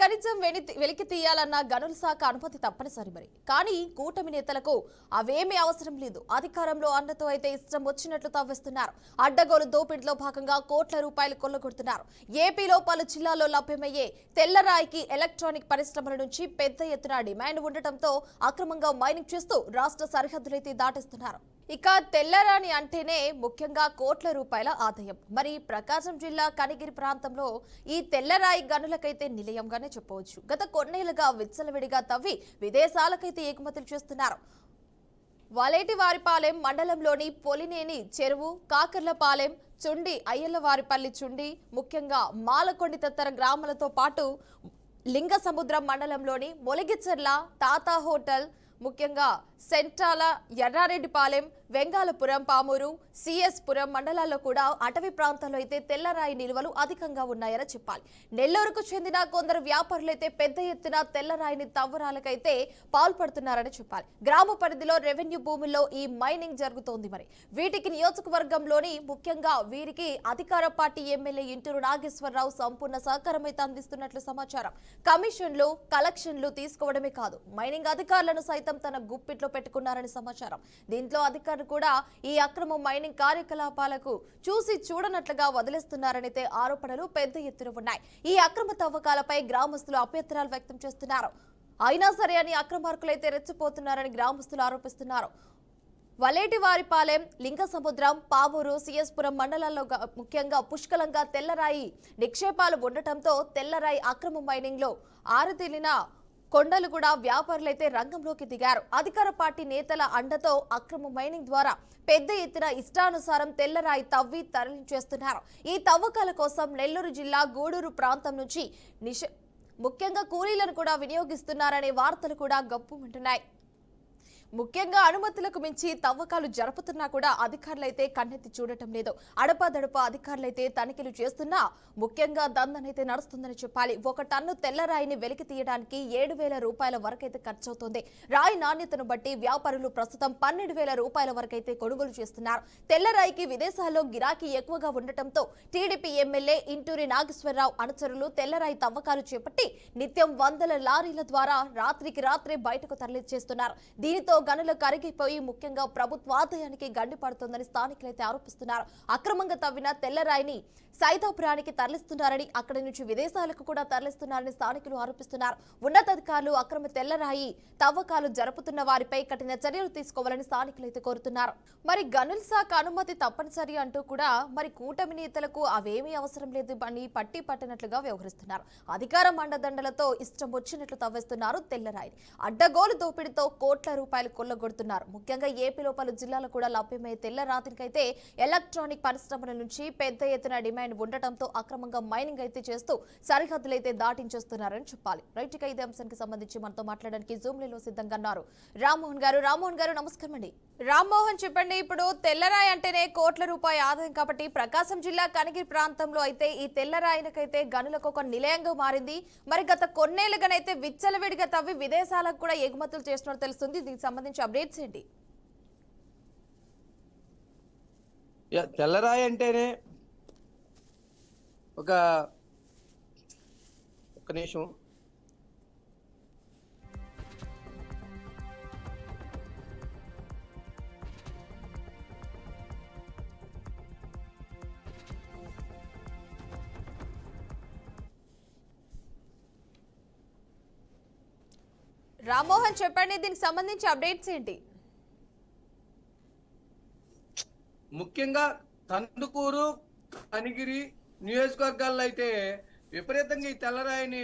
ఖనిజం వెలికి తీయాలన్న గనుల శాఖ అనుమతి తప్పనిసరి మరి. కానీ కూటమి నేతలకు అవేమీ అవసరం లేదు. అధికారంలో అన్నతో అయితే ఇష్టం వచ్చినట్లు తవ్వేస్తున్నారు. అడ్డగోలు దోపిడీలో భాగంగా కోట్ల రూపాయలు కొల్లగొడుతున్నారు. ఏపీలో పలు జిల్లాల్లో లభ్యమయ్యే తెల్లరాయికి ఎలక్ట్రానిక్ పరిశ్రమల నుంచి పెద్ద ఎత్తున డిమాండ్ ఉండటంతో అక్రమంగా మైనింగ్ చేస్తూ రాష్ట్ర సరిహద్దులైతే దాటిస్తున్నారు. ఇక తెల్లరాని అంటేనే ముఖ్యంగా కోట్ల రూపాయల ఆదాయం. మరి ప్రకాశం జిల్లా కనిగిరి ప్రాంతంలో ఈ తెల్లరాయి గనులకైతే నిలయంగానే చెప్పవచ్చు. గత కొన్నేళ్లుగా విచ్చలవిడిగా తవ్వి విదేశాలకైతే ఎగుమతులు చేస్తున్నారు. వలేటివారిపాలెం మండలంలోని పొలినేని చెరువు, కాకర్లపాలెం, చుండి, అయ్యలవారిపల్లి చుండి, ముఖ్యంగా మాలకొండి తదితర గ్రామాలతో పాటు లింగసముద్రం మండలంలోని మొలగిచెర్ల, తాతా హోటల్, ముఖ్యంగా సెంట్రాల, ఎర్రారెడ్డిపాలెం, వెంగాలపురం, పామూరు, సిఎస్ పురం మండలాల్లో కూడా అటవీ ప్రాంతాల్లో అయితే తెల్లరాయి నిల్వలు అధికంగా ఉన్నాయని చెప్పాలి. నెల్లూరుకు చెందిన కొందరు వ్యాపారులైతే పెద్ద ఎత్తున తెల్లరాయిని తవ్వరాలకైతే పాల్పడుతున్నారని చెప్పాలి. గ్రామ పరిధిలో రెవెన్యూ భూముల్లో ఈ మైనింగ్ జరుగుతోంది. మరి వీటికి నియోజకవర్గంలోని ముఖ్యంగా వీరికి అధికార పార్టీ ఎమ్మెల్యే ఇంటూరు నాగేశ్వరరావు సంపూర్ణ సహకారం అయితే అందిస్తున్నట్లు సమాచారం. కమిషన్లు, కలెక్షన్లు తీసుకోవడమే కాదు, మైనింగ్ అధికారులను సైతం తన గుప్పిట్లో పెట్టుకున్నారని సమాచారం. దీంట్లో అధికారులు కూడా ఈ అక్రమ మైనింగ్ కార్యకలాపాలకు చూసి చూడనట్లుగా వదిలేస్తున్నారనైతే ఆరోపణలు పెద్ద ఎత్తున ఉన్నాయి. ఈ అక్రమ తవ్వకాలపై గ్రామస్తులు అభ్యంతరాలు వ్యక్తం చేస్తున్నారు. అయినా సరే అని అక్రమార్కులైతే రెచ్చిపోతున్నారని గ్రామస్తులు ఆరోపిస్తున్నారు. వలేటివారిపాలెం, లింగసముద్రం, పామూరు, సిఎస్ పురం మండలాల్లో ముఖ్యంగా పుష్కలంగా తెల్లరాయి నిక్షేపాలు ఉండటంతో తెల్లరాయి అక్రమ మైనింగ్ లో ఆరుతేలిన కొండలు కూడా వ్యాపారులైతే రంగంలోకి దిగారు. అధికార పార్టీ నేతల అండతో అక్రమ మైనింగ్ ద్వారా పెద్ద ఎత్తున ఇష్టానుసారం తెల్లరాయి తవ్వి తరలించేస్తున్నారు. ఈ తవ్వకాల కోసం నెల్లూరు జిల్లా గూడూరు ప్రాంతం నుంచి ముఖ్యంగా కూలీలను కూడా వినియోగిస్తున్నారనే వార్తలు కూడా గప్పుమంటున్నాయి. ముఖ్యంగా అనుమతులకు మించి తవ్వకాలు జరుపుతున్నా కూడా అధికారులైతే కన్నెత్తి చూడటం లేదు. అడపాదడప అధికారులైతే తనిఖీలు చేస్తున్నా ముఖ్యంగా దందనైతే నడుస్తుందని చెప్పాలి. 1 టన్ను తెల్లరాయిని వెలికి తీయడానికి 7,000 రూపాయల వరకైతే ఖర్చవుతోంది. రాయి నాణ్యతను బట్టి వ్యాపారులు ప్రస్తుతం 12,000 రూపాయల వరకైతే కొనుగోలు చేస్తున్నారు. తెల్లరాయికి విదేశాల్లో గిరాకీ ఎక్కువగా ఉండటంతో టీడీపీ ఎమ్మెల్యే ఇంటూరి నాగేశ్వరరావు అనుచరులు తెల్లరాయి తవ్వకాలు చేపట్టి నిత్యం వందల లారీల ద్వారా రాత్రికి రాత్రే బయటకు తరలిచేస్తున్నారు. దీనితో గనులు కరిగిపోయి ముఖ్యంగా ప్రభుత్వ ఆదాయానికి గండి పడుతోందని స్థానికులైతే ఆరోపిస్తున్నారు. అక్రమంగా తవ్విన తెల్లరాయిని సైదాపురానికి తరలిస్తున్నారని, అక్కడి నుంచి విదేశాలకు కూడా తరలిస్తున్నారని స్థానికులు ఆరోపిస్తున్నారు. ఉన్నతాధికారులు అక్రమ తెల్లరాయి తవ్వకాలు జరుపుతున్న వారిపై కఠిన చర్యలు తీసుకోవాలని స్థానికులైతే కోరుతున్నారు. మరి గనుల శాఖ అనుమతి తప్పనిసరి అంటూ కూడా మరి కూటమి నేతలకు అవేమీ అవసరం లేదు అని పట్టి పట్టినట్లుగా వ్యవహరిస్తున్నారు. అధికార మండదండలతో ఇష్టం వచ్చినట్లు తవ్వేస్తున్నారు తెల్లరాయిని. అడ్డగోలు దోపిడీతో కోట్ల రూపాయలు కొల్లగొడుతున్నారు. ముఖ్యంగా ఏపీలో పలు జిల్లాలు కూడా లభ్యమయ్యే తెల్లరాతికైతే ఎలక్ట్రానిక్ పరిశ్రమల నుంచి పెద్ద ఎత్తున డిమాండ్ ఉండటంతో అక్రమంగా మైనింగ్ అయితే చేస్తూ సరిహద్దులైతే దాటించేస్తున్నారని చెప్పాలి. రైట్, ఇదే అంశానికి సంబంధించి మనతో మాట్లాడడానికి జూమ్ లో సిద్ధంగా ఉన్నారు రామ్మోహన్ గారు. రామ్మోహన్ గారు నమస్కారం అండి. రామ్మోహన్ చెప్పండి, ఇప్పుడు తెల్లరాయి అంటేనే కోట్ల రూపాయల ఆదాయం కాబట్టి ప్రకాశం జిల్లా కనిగిరి ప్రాంతంలో అయితే ఈ తెల్లరాయినకైతే గనులకు ఒక నిలయంగా మారింది. మరి గత కొన్నేళ్లుగానైతే విచ్చలవిడిగా తవ్వి విదేశాలకు కూడా ఎగుమతులు చేస్తున్నట్టు తెలుస్తుంది. దీనికి సంబంధించి అప్డేట్స్ ఏంటి? తెల్లరాయి అంటేనే ఒక నిమిషం. రామ్మోహన్ చెప్పండి, దీనికి సంబంధించి అప్డేట్స్ ఏంటి? ముఖ్యంగా కందుకూరు, కనిగిరి నియోజకవర్గాల్లో అయితే విపరీతంగా ఈ తెల్లరాయిని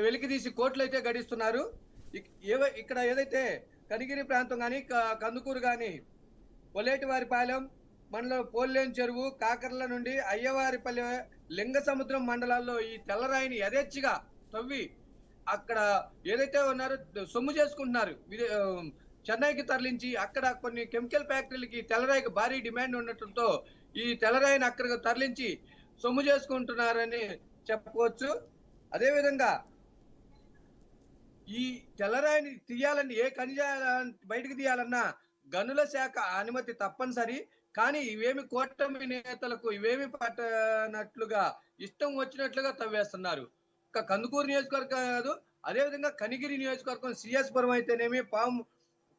వెలికితీసి కోట్లు అయితే గడిస్తున్నారు. ఇక్కడ ఏదైతే కనిగిరి ప్రాంతం కానీ, కందుకూరు కానీ, పొలేటివారిపాలెం మండలం, పోలేని చెరువు, కాకర్ల నుండి అయ్యవారిపల్లి, లింగసముద్రం మండలాల్లో ఈ తెల్లరాయిని యథేచ్ఛగా తవ్వి అక్కడ ఏదైతే ఉన్నారో సొమ్ము చేసుకుంటున్నారు. చెన్నైకి తరలించి అక్కడ కొన్ని కెమికల్ ఫ్యాక్టరీలకి తెల్లరాయికి భారీ డిమాండ్ ఉండటంతో ఈ తెల్లరాయిని అక్కడికి తరలించి సొమ్ము చేసుకుంటున్నారని చెప్పవచ్చు. అదేవిధంగా ఈ తెల్లరాయిని తీయాలని, ఏ ఖనిజ బయటకు తీయాలన్నా గనుల శాఖ అనుమతి తప్పనిసరి. కానీ ఇవేమి కూటమి నేతలకు ఇవేమి పట్టనట్లుగా ఇష్టం వచ్చినట్లుగా తవ్వేస్తున్నారు. ఒక్క కందుకూరు నియోజకవర్గం కాదు, అదేవిధంగా కనిగిరి నియోజకవర్గం సిఎస్పురం అయితేనేమి,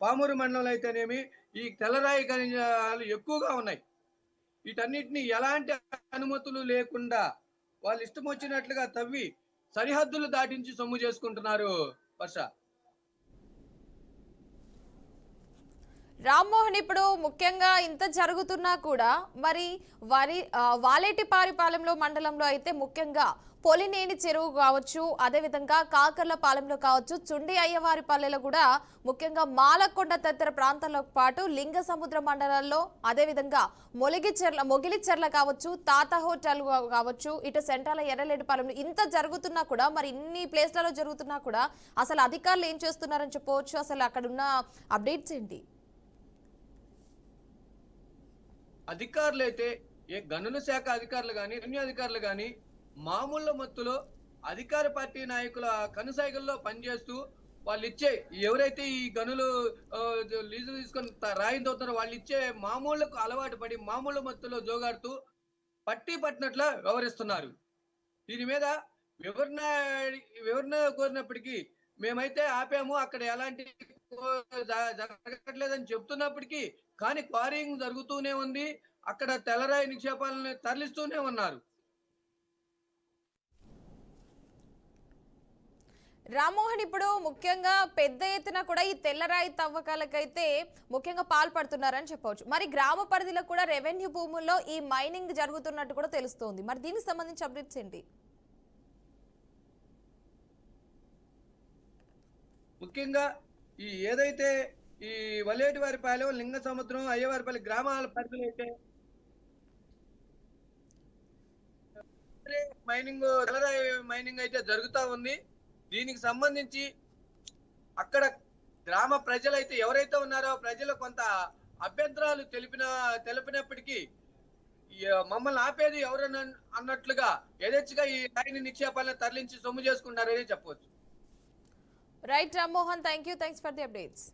పామూరు మండలం అయితేనేమి, ఈ తెల్లరాయి ఖనిజాలు ఎక్కువగా ఉన్నాయి. వీటన్నిటిని ఎలాంటి అనుమతులు లేకుండా వాళ్ళు ఇష్టం వచ్చినట్లుగా తవ్వి సరిహద్దులు దాటించి సొమ్ము చేసుకుంటున్నారు వర్ష. రామ్మోహన్, ఇప్పుడు ముఖ్యంగా ఇంత జరుగుతున్నా కూడా మరి వాలేటిపాలెంలో మండలంలో అయితే ముఖ్యంగా పొలినేని చెరువు కావచ్చు, అదేవిధంగా కాకర్లపాలెంలో కావచ్చు, చుండి అయ్యవారిపల్లెలో కూడా ముఖ్యంగా మాలకొండ తదితర ప్రాంతాలతో పాటు లింగ సముద్ర మండలాల్లో, అదేవిధంగా మొగిలిచెర్ల కావచ్చు, తాత హోటల్ కావచ్చు, ఇటు సెంట్రల్ ఎర్రలేటిపాలెంలో ఇంత జరుగుతున్నా కూడా, మరి ఇన్ని ప్లేస్లలో జరుగుతున్నా కూడా అసలు అధికారులు ఏం చేస్తున్నారని చెప్పవచ్చు? అసలు అక్కడ ఉన్న అప్డేట్స్ ఏంటి? అధికారులు అయితే ఏ గనుల శాఖ అధికారులు కానీ, రెవెన్యూ అధికారులు కానీ మామూలు మత్తులో అధికార పార్టీ నాయకుల కనుసైగల్లో పనిచేస్తూ వాళ్ళు ఇచ్చే ఎవరైతే ఈ గనులు లీజు తీసుకొని రాయిని తోతున్నారో వాళ్ళు ఇచ్చే మామూళ్ళకు అలవాటు పడి మామూలు మత్తులో జోగాడుతూ పట్టినట్ల వ్యవహరిస్తున్నారు. దీని మీద వివరణ వివరణ కోరినప్పటికీ మేమైతే ఆపాము, అక్కడ ఎలాంటి జరగట్లేదని చెప్తున్నప్పటికీ కానీ క్వారీయింగ్ జరుగుతూనే ఉంది, అక్కడ తెల్లరాయి నిక్షేపాలను తరలిస్తూనే ఉన్నారు. రామ్మోహన్, ఇప్పుడు ముఖ్యంగా పెద్ద ఎత్తున కూడా ఈ తెల్లరాయి తవ్వకాలకైతే ముఖ్యంగా పాల్పడుతున్నారని చెప్పవచ్చు. మరి గ్రామ పరిధిలో కూడా రెవెన్యూ భూముల్లో ఈ మైనింగ్ జరుగుతున్నట్టు కూడా తెలుస్తోంది. మరి దీనికి సంబంధించి అప్డేట్స్ ఏంటి? ముఖ్యంగా ఈ ఏదైతే ఈ వలేటివారిపాలెం, లింగ సముద్రం, అయ్యవారిపల్లి గ్రామాల పరిధిలో అయితే తెల్లరాయి మైనింగ్ అయితే జరుగుతా ఉంది. దీనికి సంబంధించి అక్కడ గ్రామ ప్రజలైతే ఎవరైతే ఉన్నారో ప్రజలు కొంత అభ్యంతరాలు తెలిపినప్పటికీ మమ్మల్ని ఆపేది ఎవరన్నా అన్నట్లుగా యథేచ్ఛగా ఈ రాయిని నిక్షేపాలను తరలించి సొమ్ము చేసుకుంటారని చెప్పవచ్చు. Right Rammohan, thanks for the updates.